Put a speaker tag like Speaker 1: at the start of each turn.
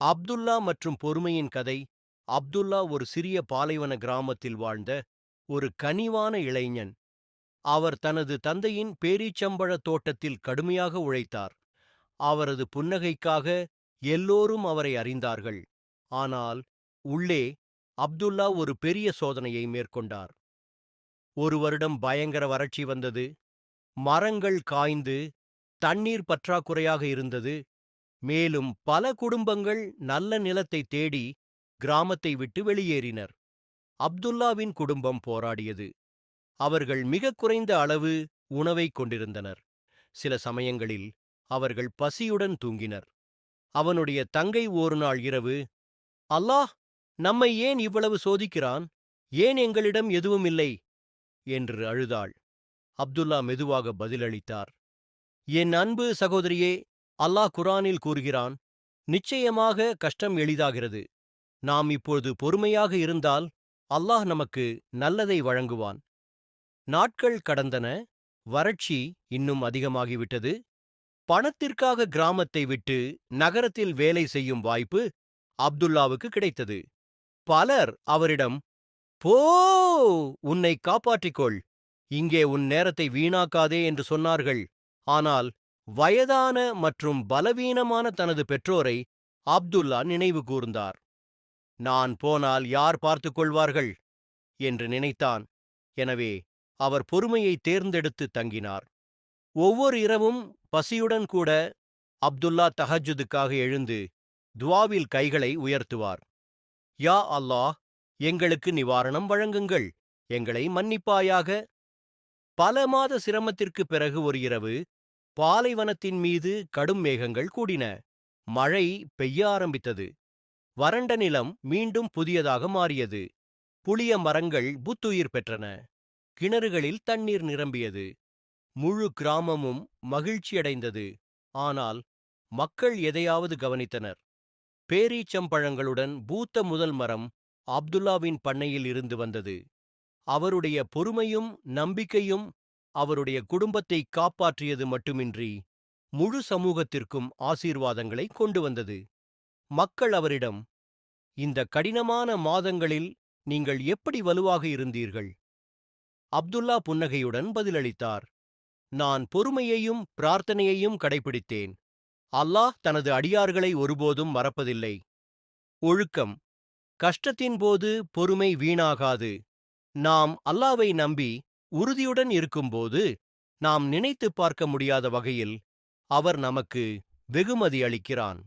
Speaker 1: அப்துல்லா மற்றும் பொறுமையின் கதை. அப்துல்லா ஒரு சிறிய பாலைவன கிராமத்தில் வாழ்ந்த ஒரு கனிவான இளைஞன். அவர் தனது தந்தையின் பேரீச்சம்பழத் தோட்டத்தில் கடுமையாக உழைத்தார். அவரது புன்னகைக்காக எல்லோரும் அவரை அறிந்தார்கள். ஆனால் உள்ளே அப்துல்லா ஒரு பெரிய சோதனையை மேற்கொண்டார். ஒரு வருடம் பயங்கர வறட்சி வந்தது. மரங்கள் காய்ந்து தண்ணீர் பற்றாக்குறையாக இருந்தது. மேலும் பல குடும்பங்கள் நல்ல நிலத்தை தேடி கிராமத்தை விட்டு வெளியேறினர். அப்துல்லாவின் குடும்பம் போராடியது. அவர்கள் மிகக் குறைந்த அளவு உணவைக் கொண்டிருந்தனர். சில சமயங்களில் அவர்கள் பசியுடன் தூங்கினர். அவனுடைய தங்கை ஒரு நாள் இரவு, அல்லாஹ் நம்மை ஏன் இவ்வளவு சோதிக்கிறான்? ஏன் எங்களிடம் எதுவும் இல்லை என்று அழுதாள். அப்துல்லா மெதுவாக பதிலளித்தார், என் அன்பு சகோதரியே, அல்லாஹ் குர்ஆனில் கூறுகிறான், நிச்சயமாக கஷ்டம் எளிதாகிறது. நாம் இப்பொழுது பொறுமையாக இருந்தால் அல்லாஹ் நமக்கு நல்லதை வழங்குவான். நாட்கள் கடந்தன. வறட்சி இன்னும் அதிகமாகிவிட்டது. பணத்திற்காக கிராமத்தை விட்டு நகரத்தில் வேலை செய்யும் வாய்ப்பு அப்துல்லாவுக்கு கிடைத்தது. பலர் அவரிடம், போ, உன்னை காப்பாற்றிக்கொள், இங்கே உன் நேரத்தை வீணாக்காதே என்று சொன்னார்கள். ஆனால் வயதான மற்றும் பலவீனமான தனது பெற்றோரை அப்துல்லா நினைவு கூர்ந்தார். நான் போனால் யார் பார்த்துக் கொள்வார்கள் என்று நினைத்தான். எனவே அவர் பொறுமையை தேர்ந்தெடுத்து தங்கினார். ஒவ்வொரு இரவும் பசியுடன் கூட அப்துல்லா தஹஜுதுக்காக எழுந்து துவாவில் கைகளை உயர்த்துவார். யா அல்லாஹ், எங்களுக்கு நிவாரணம் வழங்குங்கள், எங்களை மன்னிப்பாயாக. பல மாத சிரமத்திற்கு பிறகு ஒரு இரவு பாலைவனத்தின் மீது கடும் மேகங்கள் கூடின. மழை பெய்ய ஆரம்பித்தது. வறண்ட நிலம் மீண்டும் புதியதாக மாறியது. புளிய மரங்கள் புத்துயிர் பெற்றன. கிணறுகளில் தண்ணீர் நிரம்பியது. முழு கிராமமும் மகிழ்ச்சியடைந்தது. ஆனால் மக்கள் எதையாவது கவனித்தனர். பேரீச்சம்பழங்களுடன் பூத்த முதல் மரம் அப்துல்லாவின் பண்ணையில் இருந்து வந்தது. அவருடைய பொறுமையும் நம்பிக்கையும் அவருடைய குடும்பத்தை காப்பாற்றியது மட்டுமின்றி முழு சமூகத்திற்கும் ஆசீர்வாதங்களை கொண்டு வந்தது. மக்கள் அவரிடம், இந்த கடினமான மாதங்களில் நீங்கள் எப்படி வலுவாக இருந்தீர்கள்? அப்துல்லா புன்னகையுடன் பதிலளித்தார், நான் பொறுமையையும் பிரார்த்தனையையும் கடைபிடித்தேன். அல்லாஹ் தனது அடியார்களை ஒருபோதும் மறப்பதில்லை. ஒழுக்கம். கஷ்டத்தின் போது பொறுமை வீணாகாது. நாம் அல்லாவை நம்பி உறுதியுடன் இருக்கும்போது நாம் நினைத்துப் பார்க்க முடியாத வகையில் அவர் நமக்கு வெகுமதி அளிக்கிறான்.